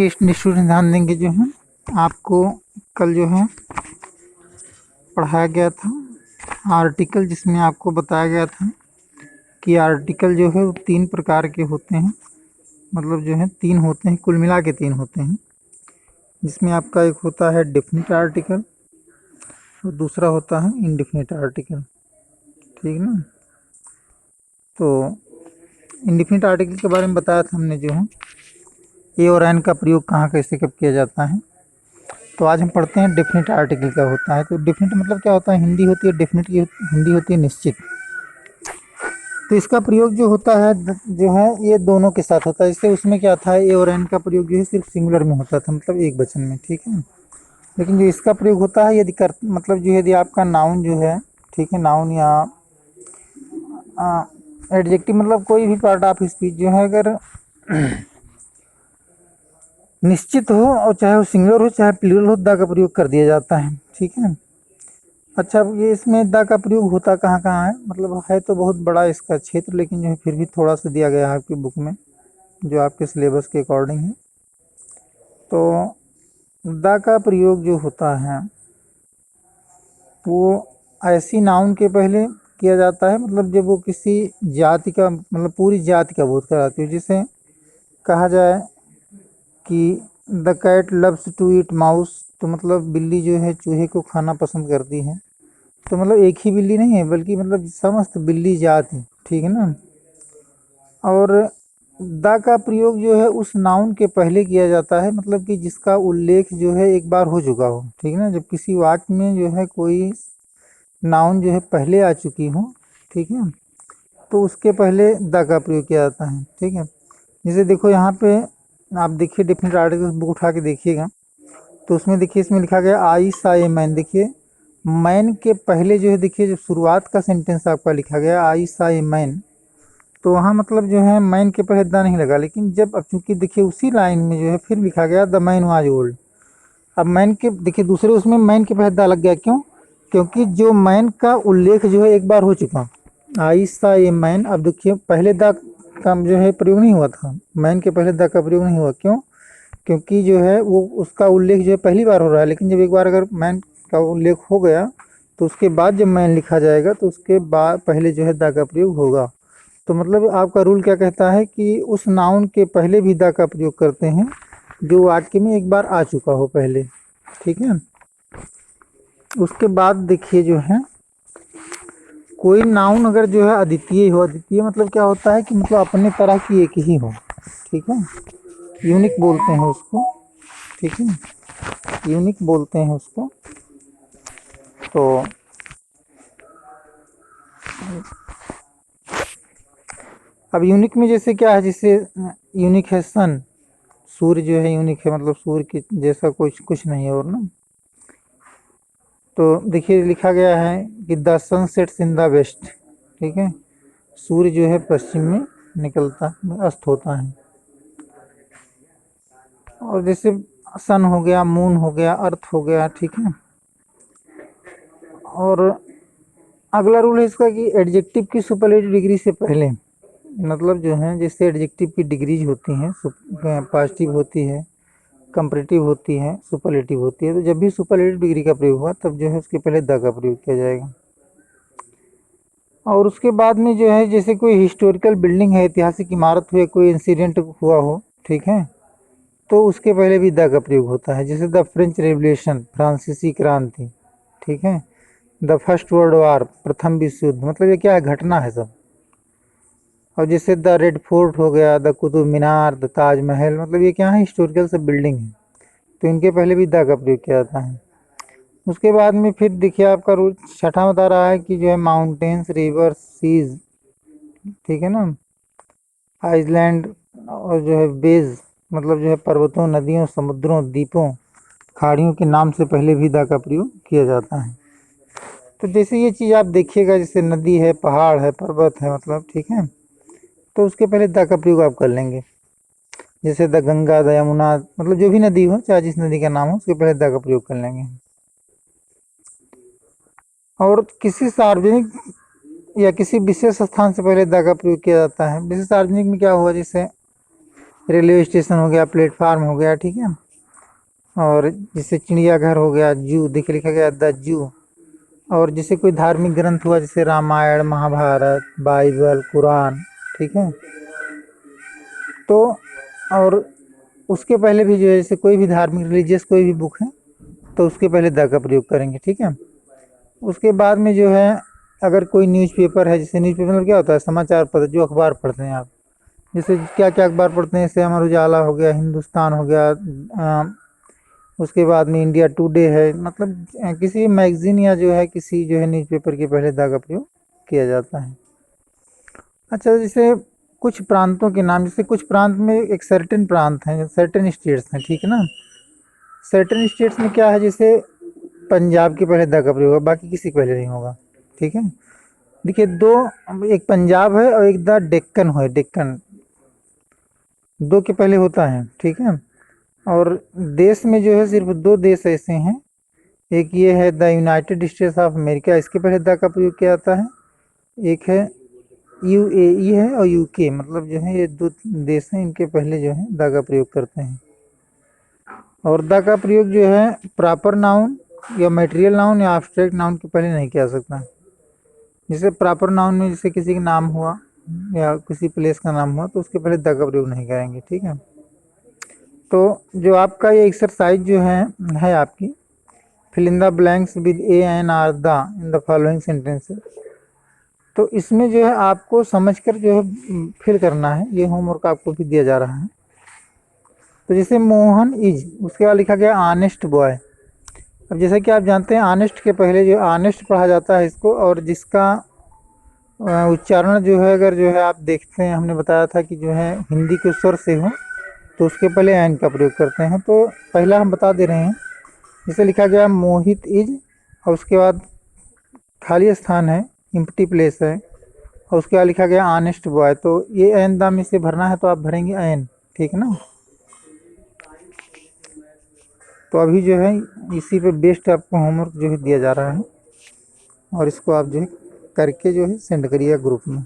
Student ध्यान देंगे। जो है आपको कल जो है पढ़ाया गया था आर्टिकल, जिसमें आपको बताया गया था कि आर्टिकल जो है वो 3 प्रकार के होते हैं। मतलब जो है 3 होते हैं, कुल मिला के 3 होते हैं, जिसमें आपका एक होता है डेफिनिट आर्टिकल और दूसरा होता है इंडेफिनिट आर्टिकल। ठीक ना। तो इंडेफिनिट आर्टिकल के बारे में बताया था हमने, जो है ए और एन का प्रयोग कहाँ कैसे कब किया जाता है। तो आज हम पढ़ते हैं डेफिनिट आर्टिकल क्या होता है। तो डेफिनिट मतलब क्या होता है, हिंदी होती है डेफिनिट की, हिंदी होती है निश्चित। तो इसका प्रयोग जो होता है जो है ये दोनों के साथ होता है। इससे उसमें क्या था, ए और एन का प्रयोग जो है सिर्फ सिंगुलर में होता था, मतलब एक वचन में। ठीक है। लेकिन जो इसका प्रयोग होता है यदि मतलब जो यदि आपका नाउन जो है, ठीक है, नाउन या एडजेक्टिव, मतलब कोई भी पार्ट ऑफ स्पीच जो है अगर निश्चित हो और चाहे वो सिंगुलर हो चाहे प्लूरल हो, द का प्रयोग कर दिया जाता है। ठीक है। अच्छा, ये इसमें द का प्रयोग होता कहाँ कहाँ है, मतलब है तो बहुत बड़ा इसका क्षेत्र, लेकिन जो है फिर भी थोड़ा सा दिया गया है आपकी बुक में, जो आपके सिलेबस के अकॉर्डिंग है। तो द का प्रयोग जो होता है वो ऐसी नाउन के पहले किया जाता है, मतलब जब वो किसी जाति का, मतलब पूरी जाति का बोध कराती है। जिसे कहा जाए कि the cat loves to eat mouse, तो मतलब बिल्ली जो है चूहे को खाना पसंद करती है। तो मतलब एक ही बिल्ली नहीं है, बल्कि मतलब समस्त बिल्ली जाति। ठीक है ना। और द का प्रयोग जो है उस नाउन के पहले किया जाता है, मतलब कि जिसका उल्लेख जो है एक बार हो चुका हो। ठीक है ना। जब किसी वाक्य में जो है कोई नाउन जो है पहले आ चुकी हो, ठीक है, तो उसके पहले द का प्रयोग किया जाता है। ठीक है। जैसे देखो यहाँ पे आप देखिए डेफिनेट आर्टिकल बुक उठा के देखिएगा, तो उसमें देखिए इसमें लिखा गया आई सा ए मैन। देखिए मैन के पहले जो है, देखिए जब शुरुआत का सेंटेंस आपका लिखा गया आई सा ए मैन, तो वहाँ मतलब जो है मैन के पहले द नहीं लगा। लेकिन जब अब चूंकि देखिए उसी लाइन में जो है फिर लिखा गया द मैन वाज ओल्ड, अब मैन के देखिए दूसरे उसमें मैन के पहले द लग गया। क्यों? क्योंकि जो मैन का उल्लेख जो है एक बार हो चुका। आई सा ए मैन, अब देखिए पहले द का जो है प्रयोग नहीं हुआ था, मैन के पहले द का प्रयोग नहीं हुआ। क्यों? क्योंकि जो है वो उसका उल्लेख जो है पहली बार हो रहा है। लेकिन जब एक बार अगर मैन का उल्लेख हो गया, तो उसके बाद जब मैन लिखा जाएगा तो उसके बाद पहले जो है द का प्रयोग होगा। तो मतलब आपका रूल क्या कहता है कि उस नाउन के पहले भी द का प्रयोग करते हैं जो वाक्य में एक बार आ चुका हो पहले। ठीक है। उसके बाद देखिए जो है कोई नाउन अगर जो है अद्वितीय हो, अद्वितीय मतलब क्या होता है कि मतलब अपने तरह की एक ही हो। ठीक है। यूनिक बोलते हैं उसको। ठीक है। यूनिक बोलते हैं उसको। तो अब यूनिक में जैसे क्या है, जैसे यूनिक है सन, सूर्य जो है यूनिक है, मतलब सूर्य के जैसा कुछ नहीं है और ना। तो देखिए लिखा गया है कि the sun sets in the west. ठीक है। सूर्य जो है पश्चिम में निकलता, अस्त होता है। और जैसे सन हो गया, मून हो गया, अर्थ हो गया। ठीक है। और अगला रूल है इसका कि एडजेक्टिव की सुपरलेटिव डिग्री से पहले, मतलब जो है जैसे एडजेक्टिव की डिग्रीज होती हैं, पॉजिटिव होती है, कंपैरेटिव होती है, सुपरलेटिव होती है। तो जब भी सुपरलेटिव डिग्री का प्रयोग हुआ तब जो है उसके पहले द का प्रयोग किया जाएगा। और उसके बाद में जो है जैसे कोई हिस्टोरिकल बिल्डिंग है, ऐतिहासिक इमारत हुई, कोई इंसिडेंट हुआ हो, ठीक है, तो उसके पहले भी द का प्रयोग होता है। जैसे द फ्रेंच रेवोल्यूशन, फ्रांसीसी क्रांति। ठीक है। द फर्स्ट वर्ल्ड वार, प्रथम विश्व युद्ध, मतलब ये क्या है, घटना है सब। और जैसे द रेड फोर्ट हो गया, द कुतुब मीनार, द ताजमहल, मतलब ये क्या है, हिस्टोरिकल सब बिल्डिंग है। तो इनके पहले भी द का प्रयोग किया जाता है। उसके बाद में फिर देखिए आपका रूल छठा बता रहा है कि जो है माउंटेन्स, रिवर, सीज, ठीक है ना, आइसलैंड, और जो है बेज, मतलब जो है पर्वतों, नदियों, समुद्रों, द्वीपों, खाड़ियों के नाम से पहले भी द का प्रयोग किया जाता है। तो जैसे ये चीज़ आप देखिएगा, जैसे नदी है, पहाड़ है, पर्वत है, मतलब ठीक है, तो उसके पहले द का प्रयोग आप कर लेंगे। जैसे द गंगा, द यमुना, मतलब जो भी नदी हो, चाहे जिस नदी का नाम हो, उसके पहले द का प्रयोग कर लेंगे। और किसी सार्वजनिक या किसी विशेष स्थान से पहले द का प्रयोग किया जाता है। विशेष सार्वजनिक में क्या हुआ, जैसे रेलवे स्टेशन हो गया, प्लेटफार्म हो गया, ठीक है। और जैसे चिड़ियाघर हो गया, जू, देखिए लिखा गया द जू। और जैसे कोई धार्मिक ग्रंथ हुआ, जैसे रामायण, महाभारत, बाइबल, कुरान, ठीक है। तो और उसके पहले भी जो है, जैसे कोई भी धार्मिक रिलीजियस कोई भी बुक है तो उसके पहले द का प्रयोग करेंगे, ठीक है। उसके बाद में जो है, अगर कोई न्यूज़पेपर है, जैसे न्यूज़पेपर में क्या होता है, समाचार पत्र, जो अखबार पढ़ते हैं आप, जैसे क्या क्या अखबार पढ़ते हैं, जैसे अमर उजाला हो गया, हिंदुस्तान हो गया, उसके बाद में इंडिया टुडे है, मतलब किसी मैगजीन या जो है किसी जो है न्यूज़पेपर के पहले द का प्रयोग किया जाता है। अच्छा, जैसे कुछ प्रांतों के नाम, जैसे कुछ प्रांत में एक सर्टेन प्रांत हैं, सर्टेन स्टेट्स हैं, ठीक है ना। सर्टेन स्टेट्स में क्या है, जैसे पंजाब के पहले द का प्रयोग होगा, बाकी किसी के पहले नहीं होगा, ठीक है। देखिए दो, एक पंजाब है और एक द डेक्कन है, डेक्कन, दो के पहले होता है, ठीक है। और देश में जो है सिर्फ दो देश ऐसे हैं, एक ये है the United states of America, इसके पहले द का प्रयोग किया जाता है। एक है यूएई है, और यूके, मतलब जो है ये दो देश हैं, इनके पहले जो है द का प्रयोग करते हैं। और द का प्रयोग जो है प्रॉपर नाउन या मटेरियल नाउन या एब्स्ट्रैक्ट नाउन के पहले नहीं किया सकता। जैसे प्रॉपर नाउन में जैसे किसी का नाम हुआ या किसी प्लेस का नाम हुआ तो उसके पहले द का प्रयोग नहीं करेंगे, ठीक है। तो जो आपका ये एक्सरसाइज जो है आपकी, fill in the blanks with a an or the in the following sentences, तो इसमें जो है आपको समझकर जो है फिल करना है, ये होमवर्क आपको भी दिया जा रहा है। तो जैसे मोहन इज, उसके बाद लिखा गया ऑनेस्ट बॉय। अब जैसा कि आप जानते हैं ऑनेस्ट के पहले जो ऑनेस्ट पढ़ा जाता है इसको, और जिसका उच्चारण जो है, अगर जो है आप देखते हैं, हमने बताया था कि जो है हिंदी के स्वर से हो तो उसके पहले एन का प्रयोग करते हैं। तो पहला हम बता दे रहे हैं, जैसे लिखा गया मोहित इज, और उसके बाद खाली स्थान है, एम्प्टी प्लेस है, और उसके बाद लिखा गया ऑनेस्ट बॉय, तो ये एन दाम इसे भरना है तो आप भरेंगे एन, ठीक है ना। तो अभी जो है इसी पे बेस्ड आपको होमवर्क जो है दिया जा रहा है, और इसको आप जो है करके जो है सेंड करिए ग्रुप में।